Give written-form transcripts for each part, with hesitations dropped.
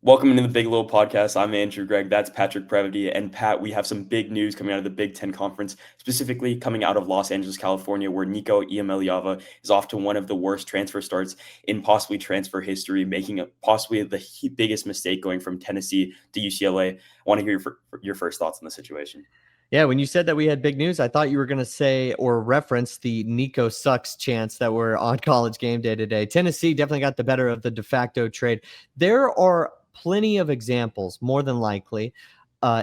Welcome into the Big Little Podcast. I'm Andrew Greig. That's Patrick Previty. And Pat, we have some big news coming out of the Big Ten Conference, specifically coming out of Los Angeles, California, where Nico Iamaleava is off to one of the worst transfer starts in possibly transfer history, making possibly the biggest mistake going from Tennessee to UCLA. I want to hear your first thoughts on the situation. Yeah, when you said that we had big news, I thought you were going to say or reference the Nico sucks chants that were on College Game Day today. Tennessee definitely got the better of the de facto trade. There are plenty of examples, more than likely,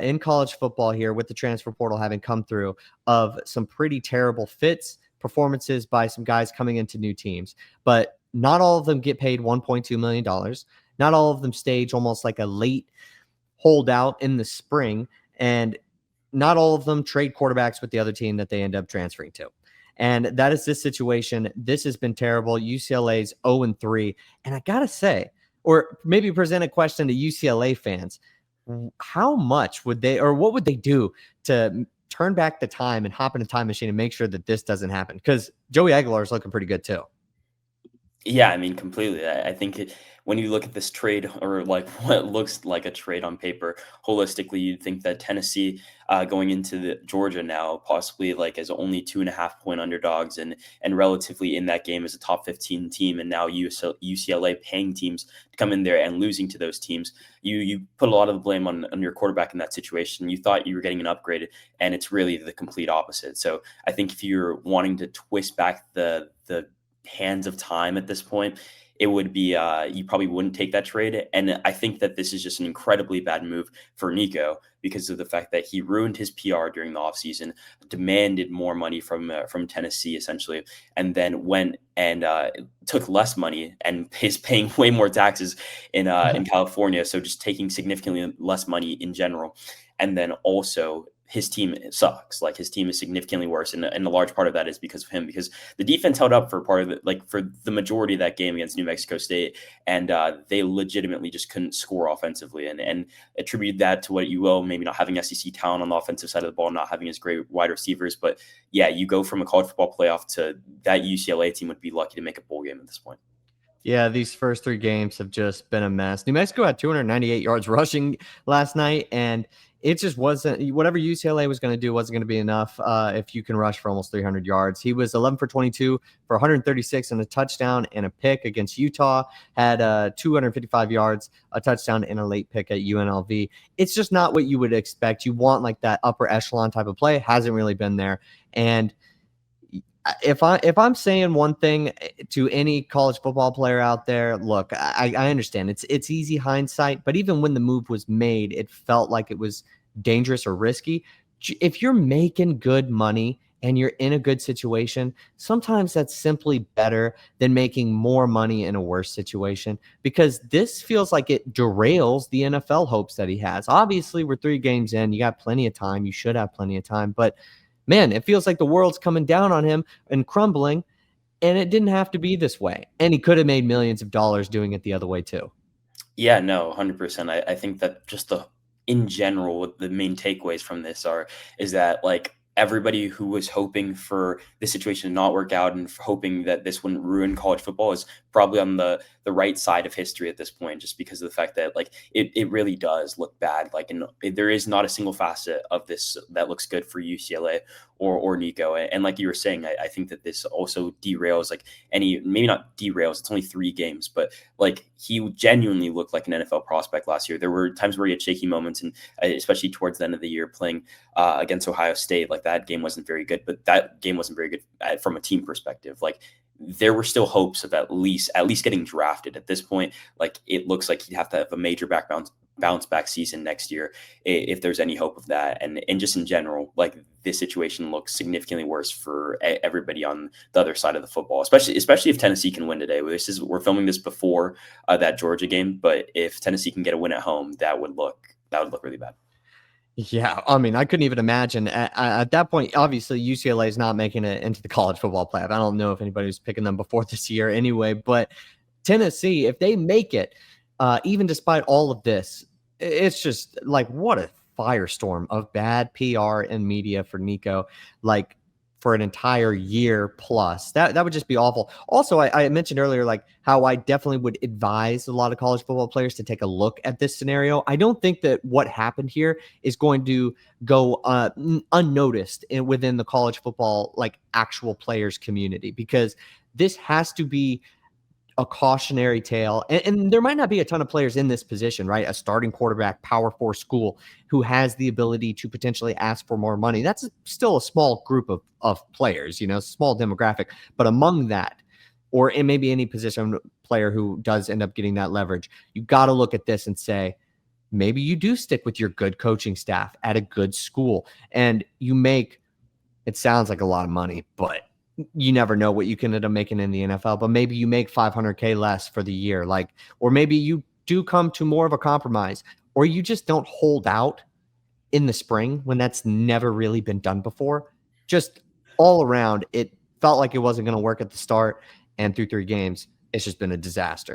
in college football here with the transfer portal having come through of some pretty terrible fits, performances by some guys coming into new teams. But not all of them get paid $1.2 million. Not all of them stage almost like a late holdout in the spring. And not all of them trade quarterbacks with the other team that they end up transferring to. And that is this situation. This has been terrible. UCLA's 0-3. And I got to say, or maybe present a question to UCLA fans, how much would they, or what would they do to turn back the time and hop in a time machine and make sure that this doesn't happen? Because Joey Aguilar is looking pretty good too. Yeah, I mean, completely. I think when you look at this trade, or like what looks like a trade on paper, holistically, you'd think that Tennessee going into the Georgia now, possibly like as only 2.5-point underdogs and relatively in that game as a top 15 team, and now UCLA paying teams to come in there and losing to those teams, you put a lot of the blame on your quarterback in that situation. You thought you were getting an upgrade, and it's really the complete opposite. So I think if you're wanting to twist back the hands of time at this point, it would be you probably wouldn't take that trade. And I think that this is just an incredibly bad move for Nico because of the fact that he ruined his PR during the offseason, demanded more money from Tennessee essentially, and then went and took less money and is paying way more taxes in California, so just taking significantly less money in general. And then also his team sucks. Like, his team is significantly worse, and a large part of that is because of him, because the defense held up for part of it, like for the majority of that game against New Mexico State, and they legitimately just couldn't score offensively, and attribute that to what you will, maybe not having SEC talent on the offensive side of the ball, not having as great wide receivers. But yeah, you go from a college football playoff to that UCLA team would be lucky to make a bowl game at this point. Yeah, these first three games have just been a mess. New Mexico had 298 yards rushing last night, and it just wasn't, whatever UCLA was going to do wasn't going to be enough if you can rush for almost 300 yards. He was 11 for 22 for 136 and a touchdown and a pick against Utah, had 255 yards, a touchdown, and a late pick at UNLV. It's just not what you would expect. You want like that upper echelon type of play. It hasn't really been there. And if I'm saying one thing to any college football player out there, look, I understand it's easy hindsight, but even when the move was made, it felt like it was dangerous or risky. If you're making good money and you're in a good situation, sometimes that's simply better than making more money in a worse situation, because this feels like it derails the NFL hopes that he has. Obviously, we're 3 games in. You got plenty of time. You should have plenty of time, but man, it feels like the world's coming down on him and crumbling, and it didn't have to be this way. And he could have made millions of dollars doing it the other way too. Yeah, no, 100%. I think that just in general, what the main takeaways from this is that, like, everybody who was hoping for this situation to not work out and hoping that this wouldn't ruin college football is probably on the right side of history at this point, just because of the fact that, like, it really does look bad. Like, there is not a single facet of this that looks good for UCLA or Nico. And like you were saying, I think that this also derails, like, maybe not derails, it's only 3 games, but like, he genuinely looked like an NFL prospect last year. There were times where he had shaky moments, and especially towards the end of the year playing against Ohio State, like, that game wasn't very good, but that game wasn't very good from a team perspective. Like, there were still hopes of at least getting drafted. At this point, like, it looks like he'd have to have a major bounce back season next year if there's any hope of that. And just in general, like, this situation looks significantly worse for everybody on the other side of the football, especially if Tennessee can win today. We're filming this before that Georgia game, but if Tennessee can get a win at home, that would look really bad. Yeah, I mean, I couldn't even imagine at that point. Obviously, UCLA is not making it into the college football playoff. I don't know if anybody was picking them before this year anyway, but Tennessee, if they make it, even despite all of this, it's just like, what a firestorm of bad PR and media for Nico. Like, for an entire year plus. That would just be awful. Also, I mentioned earlier like how I definitely would advise a lot of college football players to take a look at this scenario. I don't think that what happened here is going to go unnoticed within the college football like actual players community, because this has to be a cautionary tale. And there might not be a ton of players in this position, right? A starting quarterback, Power 4 school, who has the ability to potentially ask for more money. That's still a small group of players, small demographic. But among that, or in maybe any position player who does end up getting that leverage, you got to look at this and say, maybe you do stick with your good coaching staff at a good school and you make, it sounds like a lot of money, but you never know what you can end up making in the NFL. But maybe you make $500K less for the year, or maybe you do come to more of a compromise, or you just don't hold out in the spring when that's never really been done before. Just all around, it felt like it wasn't going to work at the start, and through 3 games, it's just been a disaster.